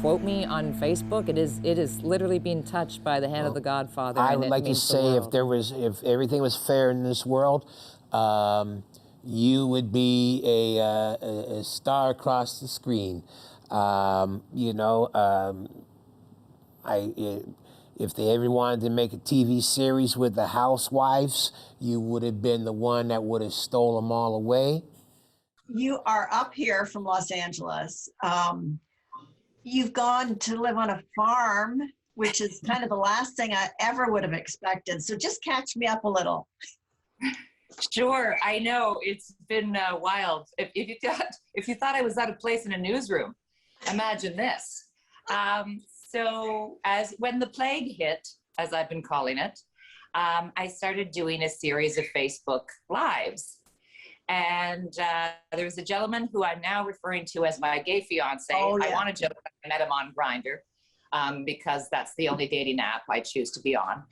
quote me on Facebook. It is literally being touched by the hand of the Godfather. I and would it like to means the say world. if everything was fair in this world, you would be a star across the screen. If they ever wanted to make a TV series with the housewives, you would have been the one that would have stole them all away. You are up here from Los Angeles. You've gone to live on a farm, which is kind of the last thing I ever would have expected. So just catch me up a little. Sure, I know it's been wild. If you thought I was out of place in a newsroom, imagine this. So when the plague hit, as I've been calling it, I started doing a series of Facebook Lives. And there was a gentleman who I'm now referring to as my gay fiance. Oh, yeah. I want to joke that I met him on Grindr because that's the only dating app I choose to be on.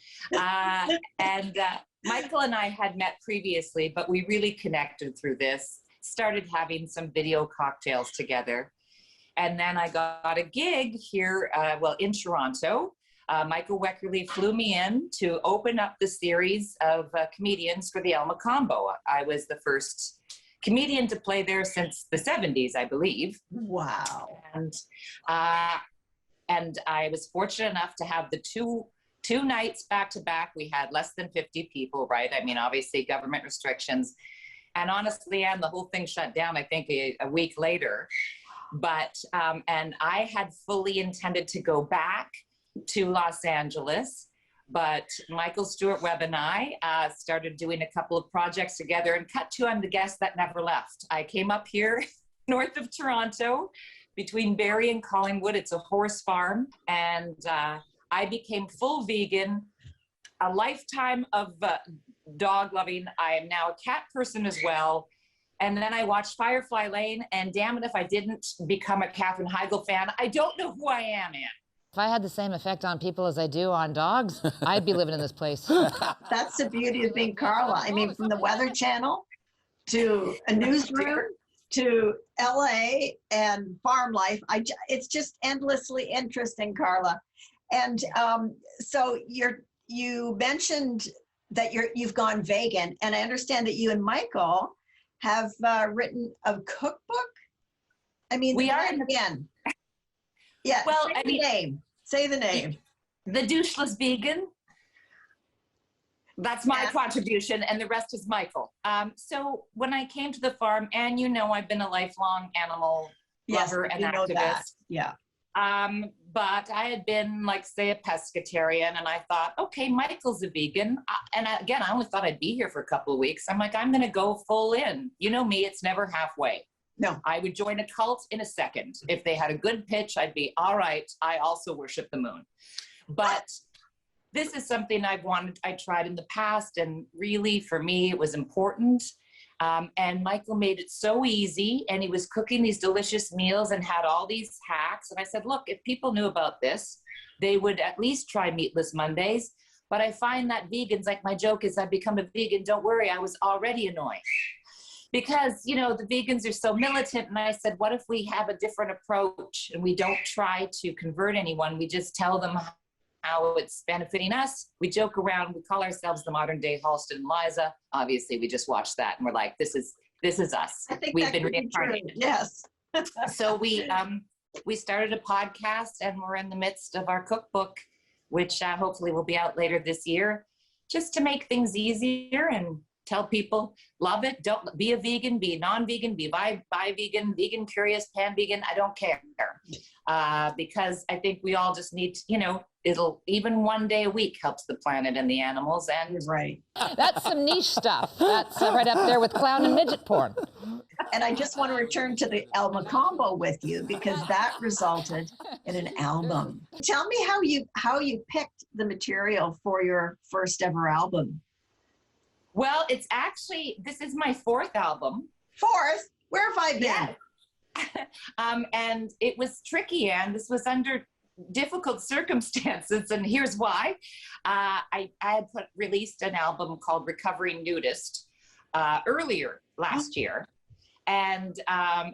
And Michael and I had met previously, but we really connected through this, started having some video cocktails together. And then I got a gig here, in Toronto. Michael Weckerly flew me in to open up the series of comedians for the Elmo combo. I was the first comedian to play there since the 70s, I believe. Wow. And I was fortunate enough to have the two nights back to back. We had less than 50 people, right? I mean, obviously government restrictions. And honestly, Anne, the whole thing shut down, I think a week later. But, and I had fully intended to go back to Los Angeles, but Michael Stewart Webb and I started doing a couple of projects together, and cut to, I'm the guest that never left. I came up here north of Toronto between Barrie and Collingwood. It's a horse farm, and I became full vegan, a lifetime of dog loving. I am now a cat person as well. And then I watched Firefly Lane, and damn it if I didn't become a Katherine Heigl fan. I don't know who I am, Anne. If I had the same effect on people as I do on dogs, I'd be living in this place. That's the beauty of being Carla. I mean, from the Weather Channel to a newsroom to LA and farm life, it's just endlessly interesting, Carla. And so you mentioned that you've gone vegan, and I understand that you and Michael have written a cookbook. I mean, we are again. Yeah. Well, Say the name. The Doucheless Vegan. That's my contribution, and the rest is Michael. So when I came to the farm, and I've been a lifelong animal lover and activist. That. Yeah. But I had been, say, a pescatarian, and I thought, okay, Michael's a vegan. Again, I only thought I'd be here for a couple of weeks. I'm like, I'm going to go full in. You know me, it's never halfway. No. I would join a cult in a second. If they had a good pitch, I'd be, all right, I also worship the moon. But this is something I tried in the past, and really, for me, it was important. And Michael made it so easy, and he was cooking these delicious meals and had all these hacks. And I said, look, if people knew about this, they would at least try Meatless Mondays. But I find that vegans, my joke is, I've become a vegan. Don't worry, I was already annoying. Because, the vegans are so militant. And I said, what if we have a different approach and we don't try to convert anyone? We just tell them how it's benefiting us. We joke around. We call ourselves the modern day Halston and Liza. Obviously, we just watched that and we're like, this is us. I think we've been reincarnated. Yes. So we started a podcast, and we're in the midst of our cookbook, which hopefully will be out later this year, just to make things easier and tell people, love it. Don't be a vegan, be non-vegan, be bi-vegan, vegan curious, pan-vegan. I don't care. Because I think we all just need to, it'll even one day a week helps the planet and the animals. And you're right. That's some niche stuff. That's right up there with clown and midget porn. And I just want to return to the Elmo combo with you, because that resulted in an album. Tell me how you picked the material for your first ever album. Well, it's actually, this is my fourth album. Fourth? Where have I been? Yeah. And it was tricky, and this was under difficult circumstances, and here's why. I had released an album called Recovering Nudist earlier last year, And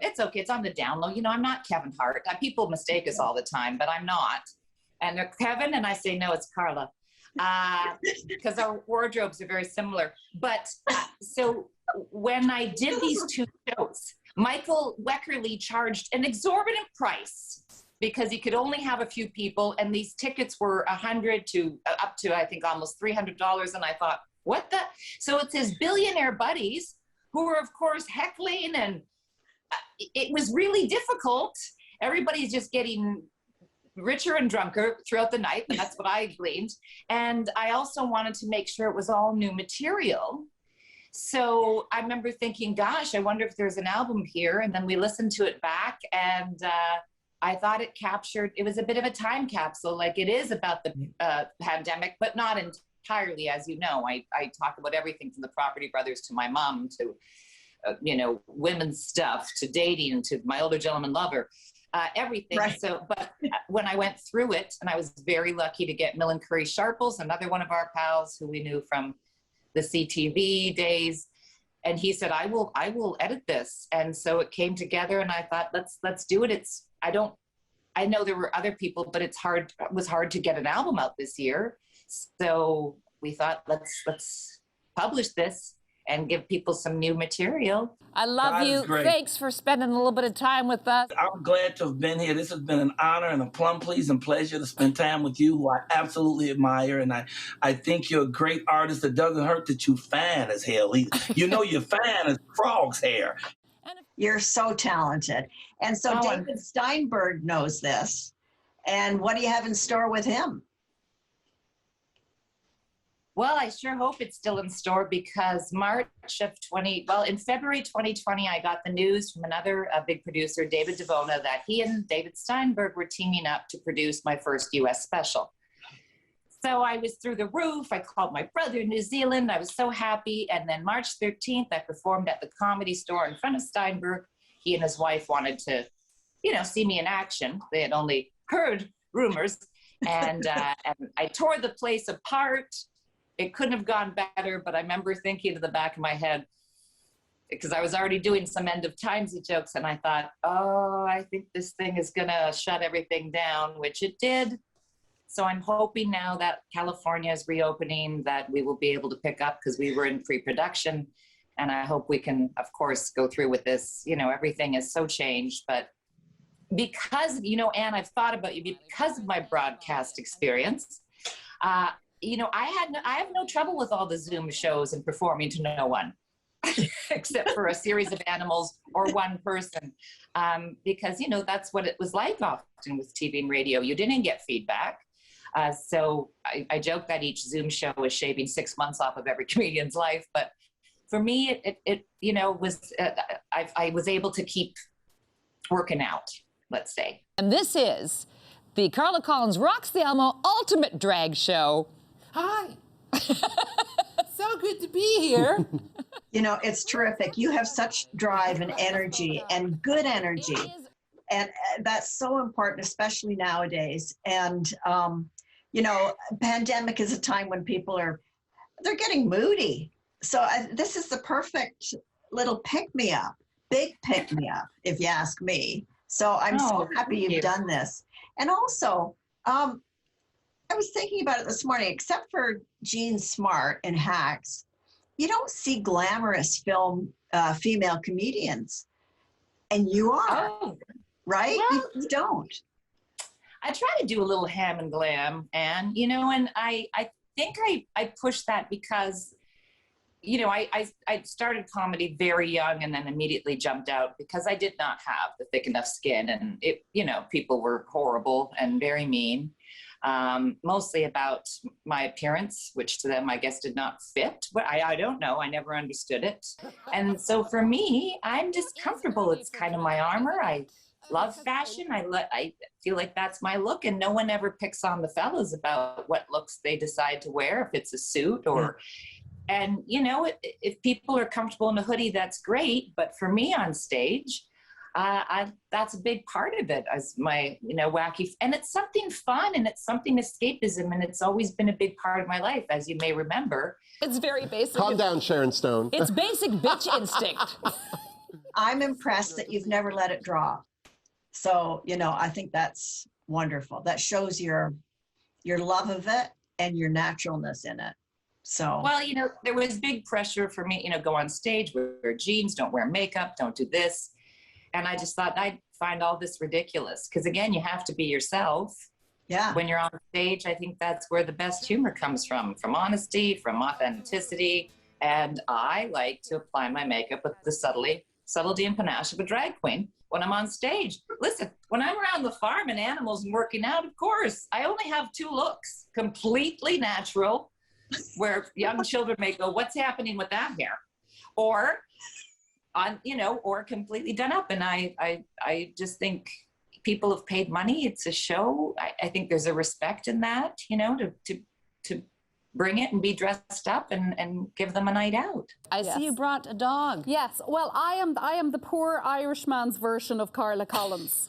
it's okay. It's on the down low. You know, I'm not Kevin Hart. People mistake us all the time, but I'm not. And they're Kevin, and I say, no, it's Carla. Because our wardrobes are very similar. But so when I did these 2 shows, Michael Weckerly charged an exorbitant price because he could only have a few people, and these tickets were $100 to up to, I think, almost $300. And I thought, what the? So it's his billionaire buddies who were, of course, heckling, and it was really difficult. Everybody's just getting richer and drunker throughout the night, and that's what I gleaned. And I also wanted to make sure it was all new material. So I remember thinking, gosh, I wonder if there's an album here. And then we listened to it back, and I thought it was a bit of a time capsule. Like, it is about the pandemic, but not entirely, as you know. I talk about everything from the Property Brothers to my mom to, women's stuff to dating to my older gentleman lover. Everything. Right. So, but when I went through it, and I was very lucky to get Millen Curry Sharples, another one of our pals who we knew from the CTV days, and he said, I will edit this. And so it came together, and I thought, let's do it. I know there were other people, but it was hard to get an album out this year. So we thought, let's publish this and give people some new material. I love God you. is great. Thanks for spending a little bit of time with us. I'm glad to have been here. This has been an honor and a plum-pleasing pleasure to spend time with you, who I absolutely admire. And I think you're a great artist. It doesn't hurt that you fan as hell either. You know your fan is frog's hair. You're so talented. And so David Steinberg knows this. And what do you have in store with him? Well, I sure hope it's still in store, because in February 2020, I got the news from another big producer, David Devona, that he and David Steinberg were teaming up to produce my first US special. So I was through the roof. I called my brother in New Zealand. I was so happy. And then March 13th, I performed at the Comedy Store in front of Steinberg. He and his wife wanted to, see me in action. They had only heard rumors. And I tore the place apart. It couldn't have gone better, but I remember thinking in the back of my head, because I was already doing some end of timesy jokes, and I thought, I think this thing is gonna shut everything down, which it did. So I'm hoping now that California is reopening, that we will be able to pick up, because we were in pre-production, and I hope we can, of course, go through with this. Everything is so changed, but because, Anne, I've thought about you because of my broadcast experience. I have no trouble with all the Zoom shows and performing to no one, except for a series of animals or one person, because, that's what it was like often with TV and radio. You didn't get feedback. So I joke that each Zoom show is shaving 6 months off of every comedian's life. But for me, it was, I was able to keep working out, let's say. And this is the Carla Collins Rocks the Elmo Ultimate Drag Show. Hi. So good to be here. It's terrific. You have such drive and energy and good energy. And that's so important, especially nowadays. And, pandemic is a time when people they're getting moody. So this is the perfect little pick-me-up, big pick-me-up, if you ask me. So I'm so happy you've done this. And also, I was thinking about it this morning, except for Jean Smart and Hacks, you don't see glamorous female comedians. And you are, right? Well, you don't. I try to do a little ham and glam, and, and I think I push that because, I started comedy very young and then immediately jumped out because I did not have the thick enough skin, and people were horrible and very mean. Mostly about my appearance, which to them, I guess, did not fit. But I don't know. I never understood it. And so for me, I'm just comfortable. It's kind of my armor. I love fashion. I feel like that's my look. And no one ever picks on the fellas about what looks they decide to wear, if it's a suit or... And, if people are comfortable in a hoodie, that's great. But for me on stage... that's a big part of it as my, wacky, and it's something fun and it's something escapism, and it's always been a big part of my life, as you may remember. It's very basic. Calm down, Sharon Stone. It's basic bitch instinct. I'm impressed that you've never let it drop. So, you know, I think that's wonderful. That shows your love of it and your naturalness in it. So, Well, you know, there was big pressure for me, you know, go on stage, wear jeans, don't wear makeup, don't do this. And I just thought I'd find all this ridiculous. Because again, you have to be yourself. yeah. When you're on stage, I think that's where the best humor comes from honesty, from authenticity. And I like to apply my makeup with the subtlety and panache of a drag queen when I'm on stage. Listen, when I'm around the farm and animals and working out, of course, I only have two looks, completely natural, where young children may go, what's happening with that hair? Or on, you know, or completely done up. And I just think people have paid money. It's a show. I think there's a respect in that, you know, to bring it and be dressed up and give them a night out. I see you brought a dog. Yes, well, I am the poor Irishman's version of Carla Collins.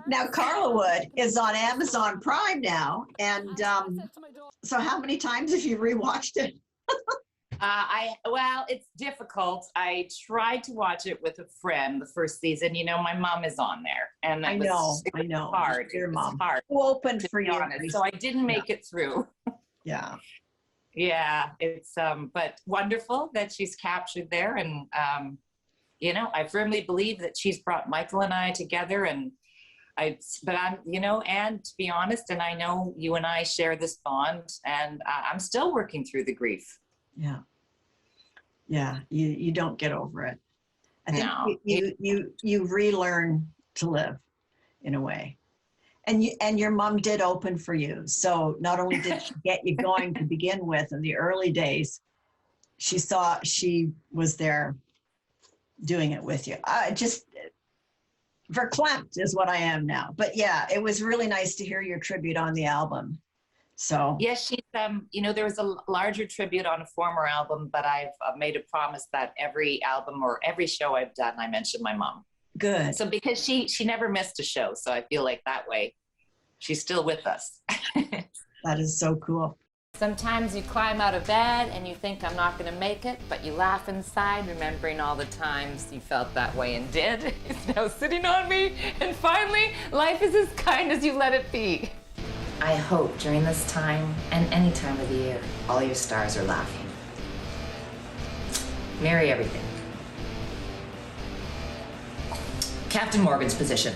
Now, Carlawood is on Amazon Prime now. And so how many times have you rewatched it? Well, it's difficult. I tried to watch it with a friend the first season. You know, my mom is on there, and I it know. was hard. Your It was mom. hard, Who opened to for be you? honest. So I didn't make it through. Yeah. Yeah, it's but wonderful that she's captured there, and you know, I firmly believe that she's brought Michael and I together, and but I'm, you know, and to be honest, and I know you and I share this bond, and I'm still working through the grief. Yeah. Yeah. You don't get over it. I think No. you relearn to live in a way. And your mom did open for you. So not only did she get you going to begin with in the early days, she was there doing it with you. Just verklempt is what I am now. But yeah, it was really nice to hear your tribute on the album. So Yes, she's, you know, there was a larger tribute on a former album, but I've made a promise that every album or every show I've done, I mention my mom. good. So because she never missed a show, so I feel like that way she's still with us. That is so cool. Sometimes you climb out of bed and you think, I'm not going to make it, but you laugh inside, remembering all the times you felt that way and did. It's now sitting on me, and finally, life is as kind as you let it be. I hope during this time and any time of the year, all your stars are laughing. Marry everything. Captain Morgan's position.